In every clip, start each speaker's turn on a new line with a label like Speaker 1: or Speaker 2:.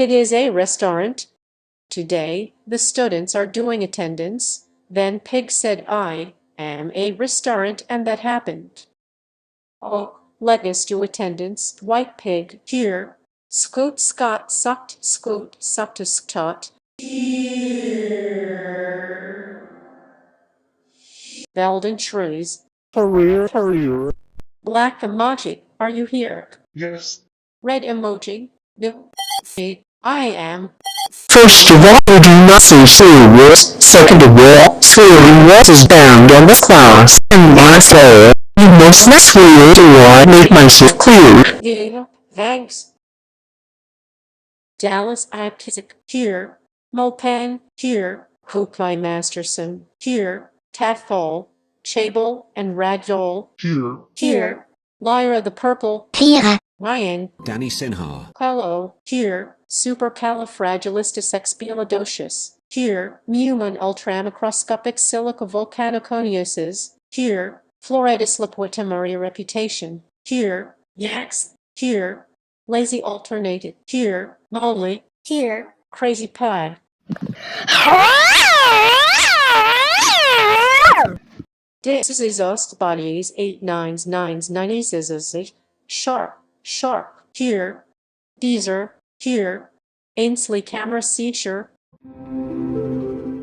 Speaker 1: It is a restaurant. Today, the students are doing attendance. Then Pig said, I am a restaurant, and that happened. Oh, let us do attendance. White Pig, here. Scoot Scott sucked, scoot sucked a stot. Belden shrews.
Speaker 2: Hurry.
Speaker 1: Black emoji, are you here?
Speaker 2: Yes.
Speaker 1: Red emoji, no. I am.
Speaker 3: First of all, you do not say serious. Second of all, serious is banned on the class. And my fault. You must not swear, so I make myself clear.
Speaker 1: Yeah, thanks. Dallas Apkizik, here. Mopan, here. Kukai Masterson, here. Taffol, Chable, and Ragdoll,
Speaker 2: Here.
Speaker 1: here. Lyra the Purple,
Speaker 3: Here.
Speaker 1: Ryan,
Speaker 4: Danny Sinha,
Speaker 1: Hello, here. Supercalifragilisticexpialidocious, here. Muon ultramicroscopic silicovolcanoconiosis, here. Floridas lipoitamuri reputation, here. Yaks, here. Lazy alternated, here. Molly, here. Crazy pie. This is us bodies 89999 sharp, here. Deezer, here. Ainsley camera seizure.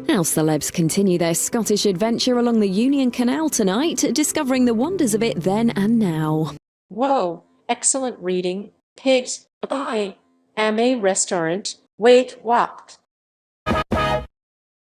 Speaker 5: Our celebs continue their Scottish adventure along the Union Canal tonight, discovering the wonders of it then and now.
Speaker 1: Whoa, excellent reading. Pigs, I am a restaurant. Wait, what?